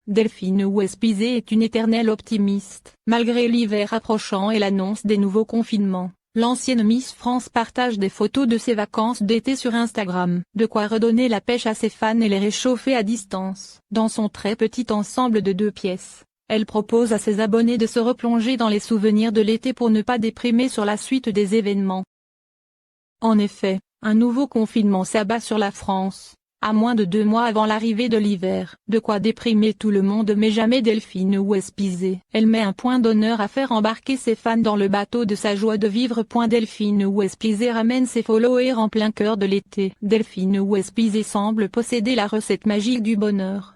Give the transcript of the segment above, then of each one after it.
Delphine Ouespizé est une éternelle optimiste. Malgré l'hiver approchant et l'annonce des nouveaux confinements, l'ancienne Miss France partage des photos de ses vacances d'été sur Instagram. De quoi redonner la pêche à ses fans et les réchauffer à distance. Dans son très petit ensemble de 2 pièces, elle propose à ses abonnés de se replonger dans les souvenirs de l'été pour ne pas déprimer sur la suite des événements. En effet, un nouveau confinement s'abat sur la France, à moins de 2 mois avant l'arrivée de l'hiver. De quoi déprimer tout le monde mais jamais Delphine Ouespizé. Elle met un point d'honneur à faire embarquer ses fans dans le bateau de sa joie de vivre. Delphine Ouespizé ramène ses followers en plein cœur de l'été. Delphine Ouespizé semble posséder la recette magique du bonheur.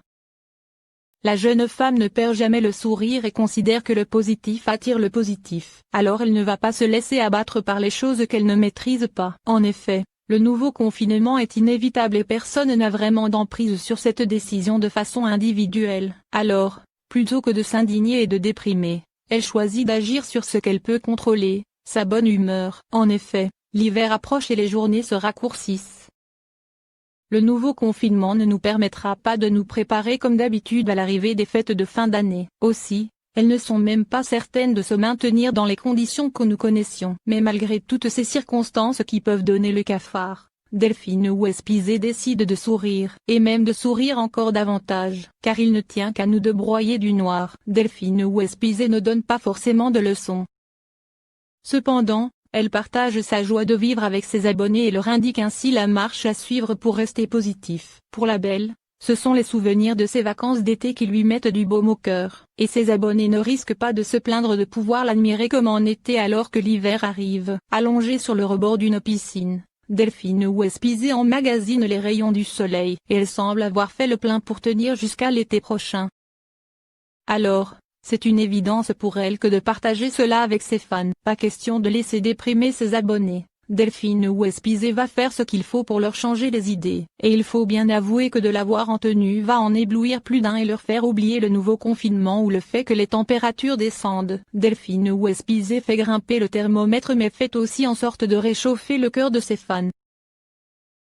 La jeune femme ne perd jamais le sourire et considère que le positif attire le positif. Alors elle ne va pas se laisser abattre par les choses qu'elle ne maîtrise pas. En effet, le nouveau confinement est inévitable et personne n'a vraiment d'emprise sur cette décision de façon individuelle. Alors, plutôt que de s'indigner et de déprimer, elle choisit d'agir sur ce qu'elle peut contrôler, sa bonne humeur. En effet, l'hiver approche et les journées se raccourcissent. Le nouveau confinement ne nous permettra pas de nous préparer comme d'habitude à l'arrivée des fêtes de fin d'année. Aussi, elles ne sont même pas certaines de se maintenir dans les conditions que nous connaissions. Mais malgré toutes ces circonstances qui peuvent donner le cafard, Delphine Ouespizé décide de sourire, et même de sourire encore davantage, car il ne tient qu'à nous de broyer du noir. Delphine Ouespizé ne donne pas forcément de leçons. Cependant, elle partage sa joie de vivre avec ses abonnés et leur indique ainsi la marche à suivre pour rester positif. Pour la belle, ce sont les souvenirs de ses vacances d'été qui lui mettent du baume au cœur. Et ses abonnés ne risquent pas de se plaindre de pouvoir l'admirer comme en été alors que l'hiver arrive. Allongée sur le rebord d'une piscine, Delphine Ouespizé emmagasine les rayons du soleil. Et elle semble avoir fait le plein pour tenir jusqu'à l'été prochain. Alors, c'est une évidence pour elle que de partager cela avec ses fans. Pas question de laisser déprimer ses abonnés. Delphine Ouespizé va faire ce qu'il faut pour leur changer les idées. Et il faut bien avouer que de la voir en tenue va en éblouir plus d'un et leur faire oublier le nouveau confinement ou le fait que les températures descendent. Delphine Ouespizé fait grimper le thermomètre mais fait aussi en sorte de réchauffer le cœur de ses fans.